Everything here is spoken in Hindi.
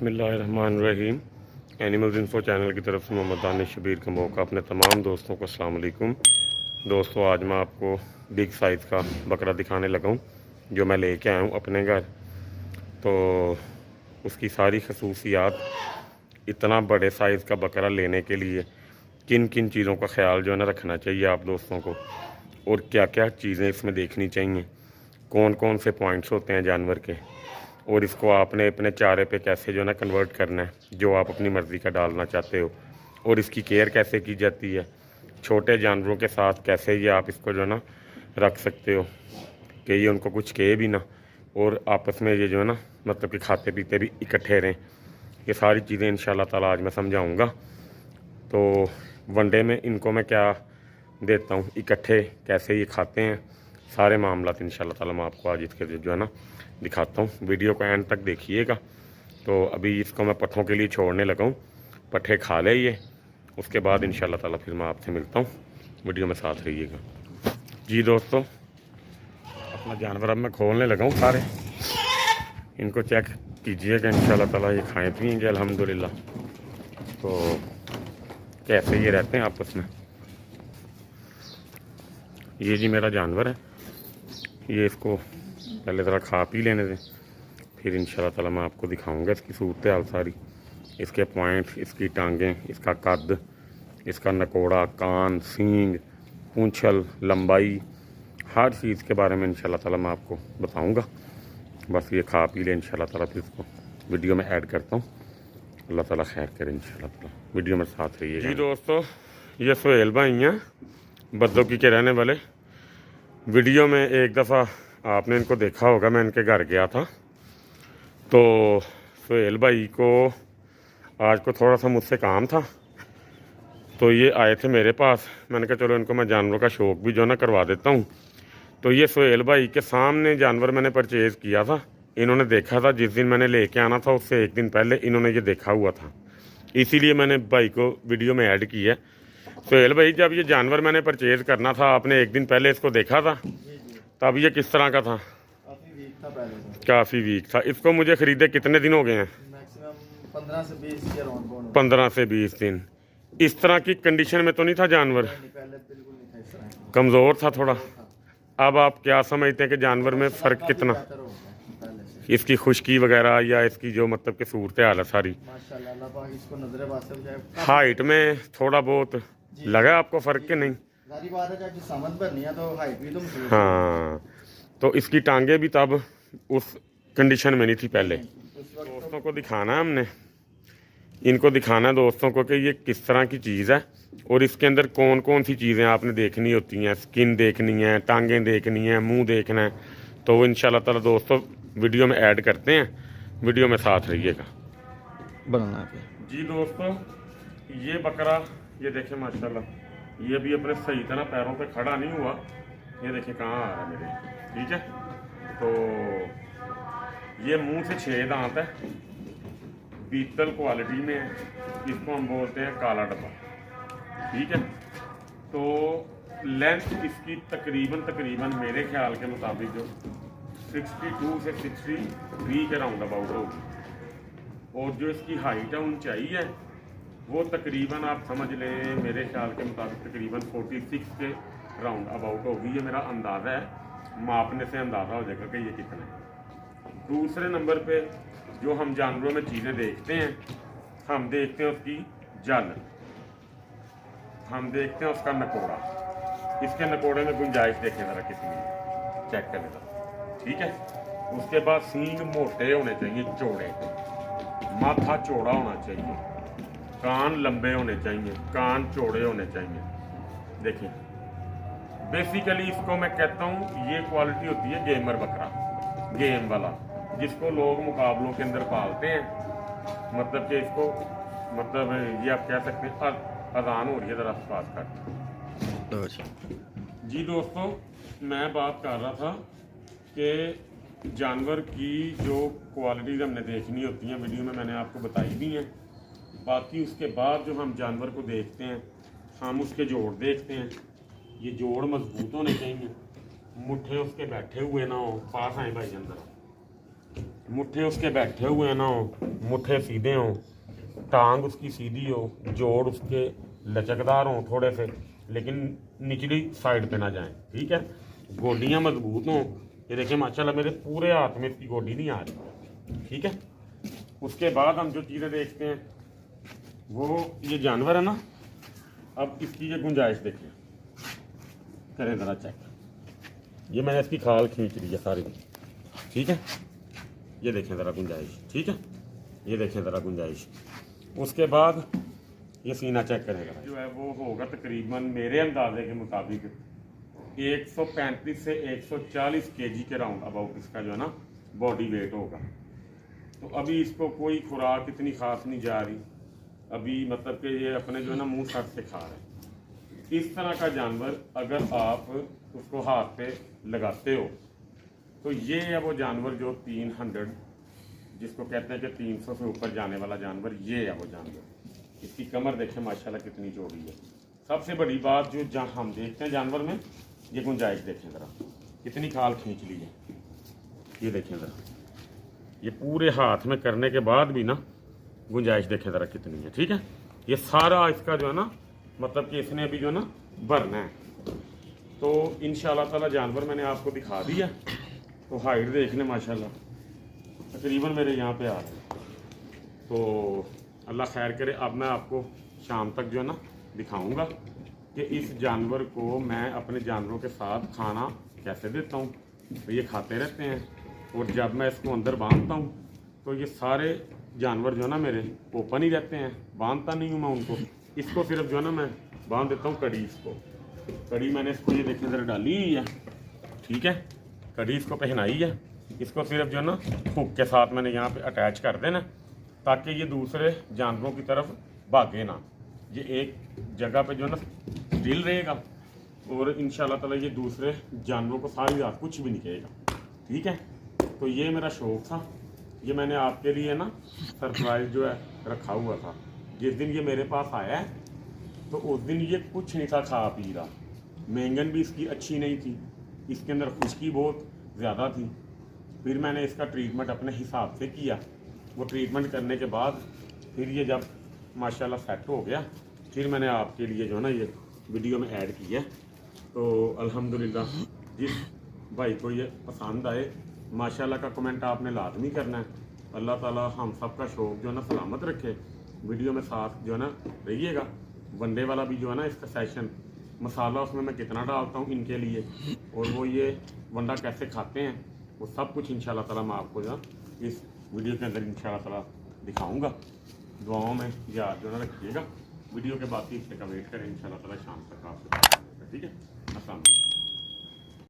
बिस्मिल्लाहिर्रहमानिर्रहीम। एनिमल्स इन्फो चैनल की तरफ से मोहम्मद दानिश शबीर का मौका अपने तमाम दोस्तों को अस्सलाम वालेकुम। दोस्तों, आज मैं आपको बिग साइज़ का बकरा दिखाने लगा हूँ जो मैं लेके आया हूँ अपने घर। तो उसकी सारी खसूसियात, इतना बड़े साइज़ का बकरा लेने के लिए किन किन चीज़ों का ख्याल जो है ना रखना चाहिए आप दोस्तों को, और क्या क्या चीज़ें इसमें देखनी चाहिए, कौन कौन से पॉइंट्स होते हैं जानवर के, और इसको आपने अपने चारे पे कैसे जो है ना कन्वर्ट करना है जो आप अपनी मर्ज़ी का डालना चाहते हो, और इसकी केयर कैसे की जाती है, छोटे जानवरों के साथ कैसे ये आप इसको जो है ना रख सकते हो कि ये उनको कुछ कहे भी ना, और आपस में ये जो है ना मतलब कि खाते पीते भी इकट्ठे रहें। ये सारी चीज़ें इंशाल्लाह ताला आज मैं समझाऊँगा। तो वनडे में इनको मैं क्या देता हूँ, इकट्ठे कैसे ये खाते हैं, सारे मामला इंशाल्लाह ताला मैं आपको आज इसके जो है ना दिखाता हूँ। वीडियो को एंड तक देखिएगा। तो अभी इसको मैं पट्ठों के लिए छोड़ने लगा हूँ, पट्ठे खा ले ये, उसके बाद इंशाल्लाह ताला फिर मैं आपसे मिलता हूँ। वीडियो में साथ रहिएगा। जी दोस्तों, अपना जानवर अब मैं खोलने लगा हूँ सारे, इनको चेक कीजिएगा। इंशाल्लाह ताला ये खाएँ पिएंगे अल्हम्दुलिल्लाह। तो कैसे ये रहते हैं आपस में। ये जी मेरा जानवर है, ये इसको पहले ज़रा खा पी लेने दें, फिर इंशाल्लाह ताला मैं आपको दिखाऊंगा इसकी सूरत हाल सारी, इसके पॉइंट्स, इसकी टांगें, इसका कद, इसका नकोड़ा, कान, सींग, पूंछल, लंबाई, हर चीज़ के बारे में इंशाल्लाह ताला मैं आपको बताऊंगा। बस ये खा पी ले इंशाल्लाह ताला, फिर इसको वीडियो में ऐड करता हूँ। अल्लाह ताला खैर करे इंशाल्लाह ताला, वीडियो में साथ रहिएगा। जी दोस्तों, ये सुहेल भाई हैं बद्दोकी के रहने वाले। वीडियो में एक दफ़ा आपने इनको देखा होगा, मैं इनके घर गया था। तो सुहेल भाई को आज को थोड़ा सा मुझसे काम था, तो ये आए थे मेरे पास। मैंने कहा चलो इनको मैं जानवरों का शौक़ भी जो ना करवा देता हूँ। तो ये सुहेल भाई के सामने जानवर मैंने परचेज़ किया था, इन्होंने देखा था। जिस दिन मैंने लेके आना था उससे एक दिन पहले इन्होंने ये देखा हुआ था, इसीलिए मैंने भाई को वीडियो में ऐड किया। सुहेल भाई, जब ये जानवर मैंने परचेज़ करना था, आपने एक दिन पहले इसको देखा था, तब ये किस तरह का था? काफ़ी वीक था। इसको मुझे ख़रीदे कितने दिन हो गए हैं? मैक्सिमम 15 से 20 या 15 से 20 दिन। इस तरह की कंडीशन में तो नहीं था जानवर? पहले बिल्कुल नहीं था इस तरह, कमज़ोर था थोड़ा। अब आप क्या समझते हैं कि जानवर में फ़र्क कितना, इसकी खुश्की वगैरह या इसकी जो मतलब कि सूरत हाल है सारी? माशाल्लाह अल्लाह पाक इसको नजरे बात से बचाए। हाइट में थोड़ा बहुत लगा आपको फ़र्क कि नहीं? सारी बात है, जब समझ बननी है तो हाइट भी तो महसूस। हाँ, तो इसकी टांगे भी तब उस कंडीशन में नहीं थी पहले। दोस्तों को दिखाना है हमने, इनको दिखाना है दोस्तों को कि ये किस तरह की चीज़ है, और इसके अंदर कौन कौन सी चीज़ें आपने देखनी होती हैं। स्किन देखनी है, टांगें देखनी है, मुंह देखना है। तो वो इंशाल्लाह ताला दोस्तों वीडियो में ऐड करते हैं, वीडियो में साथ रहिएगा। बनाना है जी दोस्तों, ये बकरा ये देखें माशाल्लाह, ये भी अपने सही तरह पैरों पे खड़ा नहीं हुआ। ये देखें कहाँ आ रहा है मेरे, ठीक है। तो ये मुंह से 6 दांत है, पीतल क्वालिटी में है, इसको हम बोलते हैं काला डब्बा, ठीक है। तो लेंथ इसकी तकरीबन मेरे ख्याल के मुताबिक जो 62 से 63 के राउंड अबाउट होगी, और जो इसकी हाइट है, ऊंचाई है, वो तकरीबन आप समझ लें मेरे ख्याल के मुताबिक तकरीबन 46 के राउंड अबाउट होगी। ये मेरा अंदाज़ा है, मापने से अंदाज़ा हो जाएगा कि ये कितना है। दूसरे नंबर पे जो हम जानवरों में चीज़ें देखते हैं, हम देखते हैं उसकी जल, हम देखते हैं उसका नकोड़ा। इसके नकोड़े में गुंजाइश देखें ज़रा कितनी है, चेक करें ज़रा, ठीक है। उसके बाद सींग मोटे होने चाहिए, चौड़े, माथा चौड़ा होना चाहिए, कान लंबे होने चाहिए, कान चौड़े होने चाहिए। देखिए, बेसिकली इसको मैं कहता हूँ ये क्वालिटी होती है गेमर बकरा, गेम वाला, जिसको लोग मुकाबलों के अंदर पालते हैं। मतलब कि इसको मतलब ये आप कह सकते हैं अजान हो रही है, ज़रा पास कर। जी दोस्तों, मैं बात कर रहा था कि जानवर की जो क्वालिटीज़ हमने देखनी होती हैं, वीडियो में मैंने आपको बताई भी हैं। बाकी उसके बाद जो हम जानवर को देखते हैं, हम उसके जोड़ देखते हैं। ये जोड़ मजबूत होने चाहिए, मुट्ठे उसके बैठे हुए ना हो। पास आए भाई अंदर, मुट्ठे उसके बैठे हुए हैं ना हो, मुट्ठे सीधे हों, टांग उसकी सीधी हो, जोड़ उसके लचकदार हों थोड़े से, लेकिन निचली साइड पे ना जाएं, ठीक है। गोडियाँ मजबूत हों। ये देखिए माशाल्लाह मेरे पूरे हाथ में इसकी गोडी नहीं आ रही, ठीक है। उसके बाद हम जो चीज़ें देखते हैं वो ये जानवर है ना, अब इसकी ये गुंजाइश देखिए, करें ज़रा चेक। ये मैंने इसकी खाल खींच ली है सारी, ठीक है। ये देखें ज़रा गुंजाइश, ठीक है। ये देखें ज़रा गुंजाइश। उसके बाद ये सीना चेक करेगा, जो है वो होगा तकरीबन मेरे अंदाजे के मुताबिक 135 से 140 केजी के राउंड अबाउट इसका जो है ना बॉडी वेट होगा। तो अभी इसको कोई खुराक इतनी खास नहीं जा रही अभी, मतलब कि ये अपने जो है ना मुंह सर से खा रहे हैं। इस तरह का जानवर अगर आप उसको हाथ पे लगाते हो तो ये है वो जानवर जो 300, जिसको कहते हैं कि 300 से ऊपर जाने वाला जानवर, ये है वो जानवर। इसकी कमर देखें माशाल्लाह कितनी चौड़ी है। सबसे बड़ी बात जो जहाँ हम देखते हैं जानवर में, ये गुंजाइश देखें ज़रा, कितनी खाल खींच ली है। ये देखें ज़रा, ये पूरे हाथ में करने के बाद भी ना गुंजाइश देखें ज़रा कितनी है, ठीक है। ये सारा इसका जो है ना, मतलब कि इसने अभी जो है ना भरना है। तो इंशाल्लाह ताला जानवर मैंने आपको दिखा दिया। तो हाइट देख लें माशाल्लाह तकरीबन मेरे यहाँ पे आ रहे हैं। तो अल्लाह खैर करे, अब मैं आपको शाम तक जो है ना दिखाऊंगा कि इस जानवर को मैं अपने जानवरों के साथ खाना कैसे देता हूँ। तो ये खाते रहते हैं, और जब मैं इसको अंदर बांधता हूँ तो ये सारे जानवर जो है ना मेरे ओपन ही रहते हैं, बांधता नहीं हूँ मैं उनको। इसको सिर्फ जो है ना मैं बांध देता हूँ कड़ी। इसको कड़ी मैंने इसको ये देखने ज़रा डाली हुई है, ठीक है। कड़ी इसको पहनाई है। इसको सिर्फ जो है ना हुक के साथ मैंने यहाँ पे अटैच कर देना, ताकि ये दूसरे जानवरों की तरफ भागे ना। ये एक जगह पे जो है ना स्टिल रहेगा, और इंशाल्लाह ताला ये दूसरे जानवरों को सारी रात कुछ भी नहीं कहेगा, ठीक है। तो ये मेरा शौक़ था, ये मैंने आपके लिए ना सरप्राइज़ जो है रखा हुआ था। जिस दिन ये मेरे पास आया है तो उस दिन ये कुछ नहीं था खा पी रहा, मेंगन भी इसकी अच्छी नहीं थी, इसके अंदर खुश्की बहुत ज़्यादा थी। फिर मैंने इसका ट्रीटमेंट अपने हिसाब से किया। वो ट्रीटमेंट करने के बाद फिर ये जब माशाल्लाह सेट हो गया, फिर मैंने आपके लिए जो है ना ये वीडियो में ऐड किया। तो अल्हम्दुलिल्लाह जिस भाई को ये पसंद आए, माशाल्लाह का कमेंट आपने लाजमी करना है। अल्लाह ताला हम सब का शौक़ जो है ना सलामत रखे। वीडियो में साथ जो है ना रहिएगा। वनडे वाला भी जो है ना इसका सेशन, मसाला उसमें मैं कितना डालता हूँ इनके लिए, और वो ये वंडा कैसे खाते हैं, वो सब कुछ इंशाल्लाह ताला मैं आपको जो इस वीडियो के अंदर इंशाल्लाह ताला दिखाऊंगा। दुआओं में याद जो है ना रखिएगा। वीडियो के बाकी हिस्से का वेट करें, इंशाल्लाह ताला शाम तक आपसे, ठीक है। अस्सलाम वालेकुम।